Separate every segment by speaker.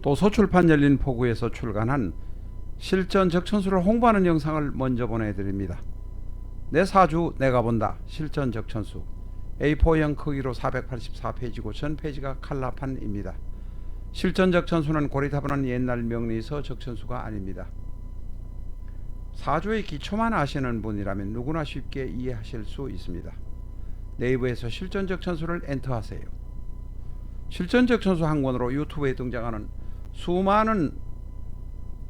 Speaker 1: 도서출판 열린포구에서 출간한 실전 적천수를 홍보하는 영상을 먼저 보내드립니다. 내 사주 내가 본다 실전 적천수 A4형 크기로 484페이지고 전페이지가 칼라판입니다. 실전 적천수는 고리타분한 옛날 명리서 적천수가 아닙니다. 사주의 기초만 아시는 분이라면 누구나 쉽게 이해하실 수 있습니다. 네이버에서 실전 적천수를 엔터하세요. 실전 적천수 한 권으로 유튜브에 등장하는 수많은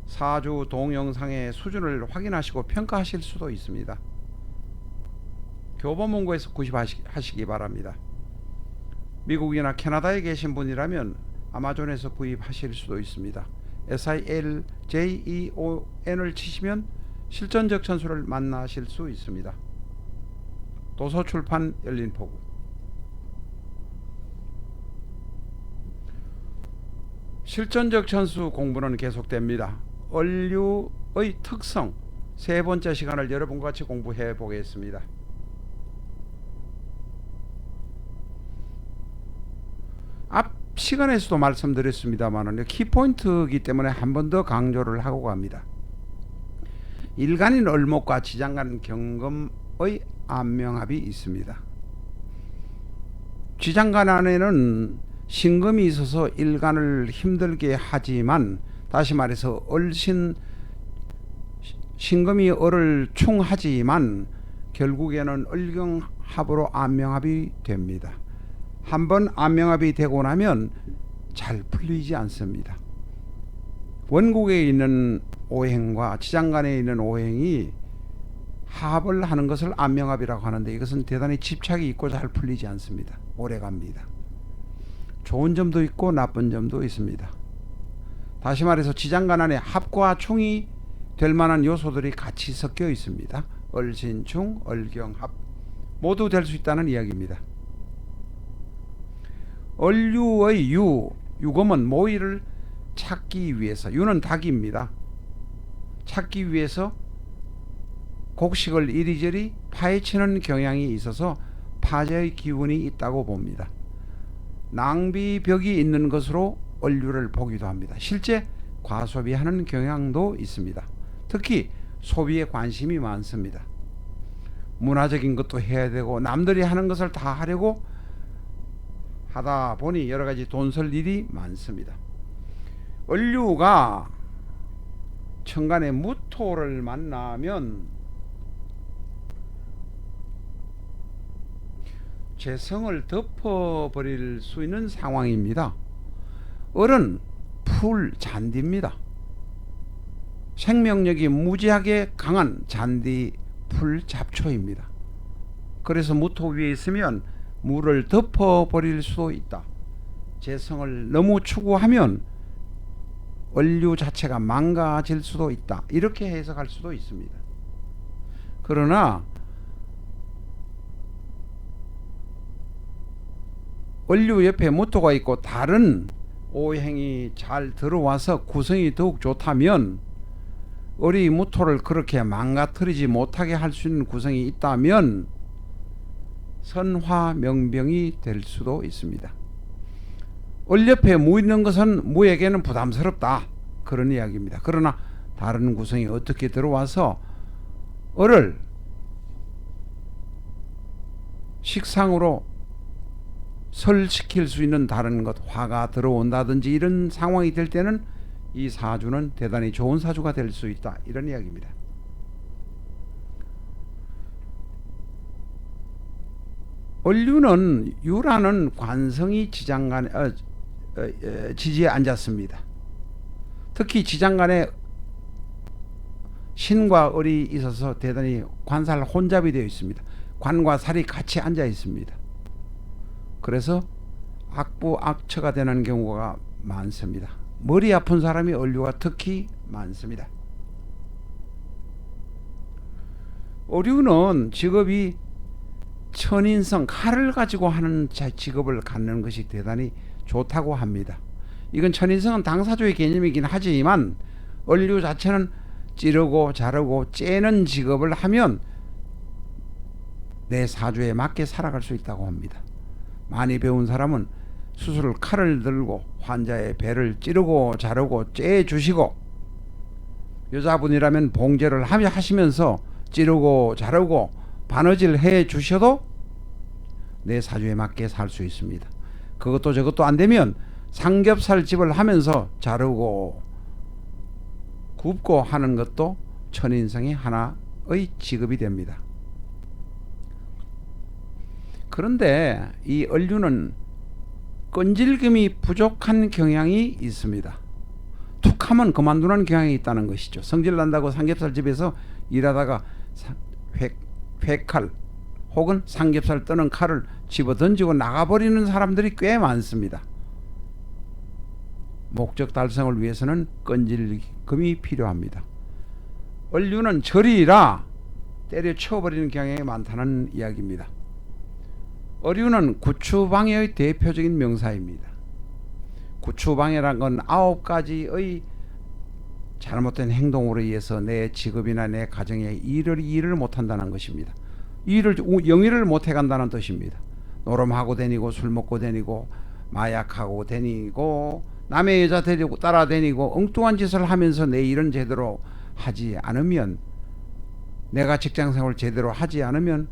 Speaker 1: 사주 동영상의 수준을 확인하시고 평가하실 수도 있습니다. 교보문고에서 구입하시기 바랍니다. 미국이나 캐나다에 계신 분이라면 아마존에서 구입하실 수도 있습니다. SILJEON을 치시면 실전 적천수를 만나실 수 있습니다. 도서출판 열린포구. 실전 적천수 공부는 계속됩니다. 얼류의 특성 세 번째 시간을 여러분과 같이 공부해 보겠습니다. 앞 시간에서도 말씀드렸습니다만 키포인트이기 때문에 한 번 더 강조를 하고 갑니다. 일간인 을목과 지장간 경금의 안명합이 있습니다. 지장간 안에는 신금이 있어서 일간을 힘들게 하지만, 다시 말해서 신금이 을을 충하지만 결국에는 을경합으로 안명합이 됩니다. 한번 안명합이 되고 나면 잘 풀리지 않습니다. 원국에 있는 오행과 지장간에 있는 오행이 합을 하는 것을 안명합이라고 하는데, 이것은 대단히 집착이 있고 잘 풀리지 않습니다. 오래갑니다. 좋은 점도 있고 나쁜 점도 있습니다. 다시 말해서 지장간 안에 합과 충이 될 만한 요소들이 같이 섞여 있습니다. 을신충, 을경합 모두 될 수 있다는 이야기입니다. 을유의 유금은 모의를 찾기 위해서, 유는 닭입니다. 찾기 위해서 곡식을 이리저리 파헤치는 경향이 있어서 파재의 기운이 있다고 봅니다. 낭비벽이 있는 것으로 을유를 보기도 합니다. 실제 과소비하는 경향도 있습니다. 특히 소비에 관심이 많습니다. 문화적인 것도 해야 되고 남들이 하는 것을 다 하려고 하다 보니 여러 가지 돈 쓸 일이 많습니다. 을유가 천간에 무토를 만나면 재성을 덮어버릴 수 있는 상황입니다. 을은 풀 잔디입니다. 생명력이 무지하게 강한 잔디 풀 잡초입니다. 그래서 무토 위에 있으면 물을 덮어버릴 수도 있다. 재성을 너무 추구하면 을유 자체가 망가질 수도 있다. 이렇게 해석할 수도 있습니다. 그러나 을유 옆에 무토가 있고 다른 오행이 잘 들어와서 구성이 더욱 좋다면, 을이 무토를 그렇게 망가뜨리지 못하게 할 수 있는 구성이 있다면 선화명병이 될 수도 있습니다. 을 옆에 무 있는 것은 무에게는 부담스럽다, 그런 이야기입니다. 그러나 다른 구성이 어떻게 들어와서 을을 식상으로 설시킬 수 있는 다른 것, 화가 들어온다든지 이런 상황이 될 때는 이 사주는 대단히 좋은 사주가 될 수 있다, 이런 이야기입니다. 을유는 유라는 관성이 지장간에 지지에 앉았습니다. 특히 지장간에 신과 을이 있어서 대단히 관살 혼잡이 되어 있습니다. 관과 살이 같이 앉아 있습니다. 그래서 악부악처가 되는 경우가 많습니다. 머리 아픈 사람이 을유가 특히 많습니다. 을유는 직업이 천인성, 칼을 가지고 하는 직업을 갖는 것이 대단히 좋다고 합니다. 이건 천인성은 당사주의 개념이긴 하지만 을유 자체는 찌르고 자르고 째는 직업을 하면 내 사주에 맞게 살아갈 수 있다고 합니다. 많이 배운 사람은 수술 칼을 들고 환자의 배를 찌르고 자르고 째 주시고, 여자분이라면 봉제를 하시면서 찌르고 자르고 바느질 해 주셔도 내 사주에 맞게 살 수 있습니다. 그것도 저것도 안 되면 삼겹살 집을 하면서 자르고 굽고 하는 것도 천인성의 하나의 직업이 됩니다. 그런데 이 을류는 끈질김이 부족한 경향이 있습니다. 툭 하면 그만두는 경향이 있다는 것이죠. 성질 난다고 삼겹살 집에서 일하다가 회칼 혹은 삼겹살 뜨는 칼을 집어 던지고 나가버리는 사람들이 꽤 많습니다. 목적 달성을 위해서는 끈질김이 필요합니다. 을류는 절이라 때려쳐버리는 경향이 많다는 이야기입니다. 을류는 구추방해의 대표적인 명사입니다. 구추방해란 건 9가지의 잘못된 행동으로 의해서 내 직업이나 내 가정에 일을 못한다는 것입니다. 영위를 못해간다는 뜻입니다. 노름하고 다니고 술 먹고 다니고 마약하고 다니고 남의 여자 데리고 따라다니고 엉뚱한 짓을 하면서 내 일은 제대로 하지 않으면, 내가 직장생활을 제대로 하지 않으면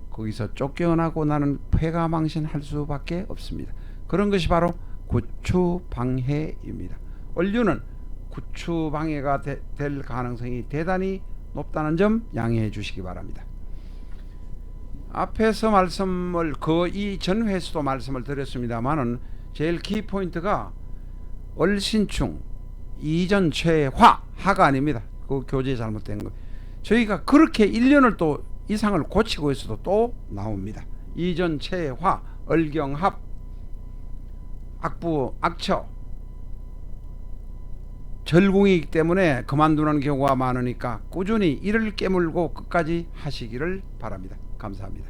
Speaker 1: 거기서 쫓겨나고 나는 폐가망신할 수밖에 없습니다. 그런 것이 바로 구추방해입니다. 을류는 구추방해가 될 가능성이 대단히 높다는 점 양해해 주시기 바랍니다. 앞에서 말씀을 이 전 회수도 말씀을 드렸습니다만은 제일 키포인트가 을신충 이전 최화, 하가 아닙니다. 그 교재 잘못된 거. 저희가 그렇게 1년을 또 이상을 고치고 있어도 또 나옵니다. 이전 최화, 을경합, 악부, 악처, 절궁이기 때문에 그만두는 경우가 많으니까 꾸준히 이를 깨물고 끝까지 하시기를 바랍니다. 감사합니다.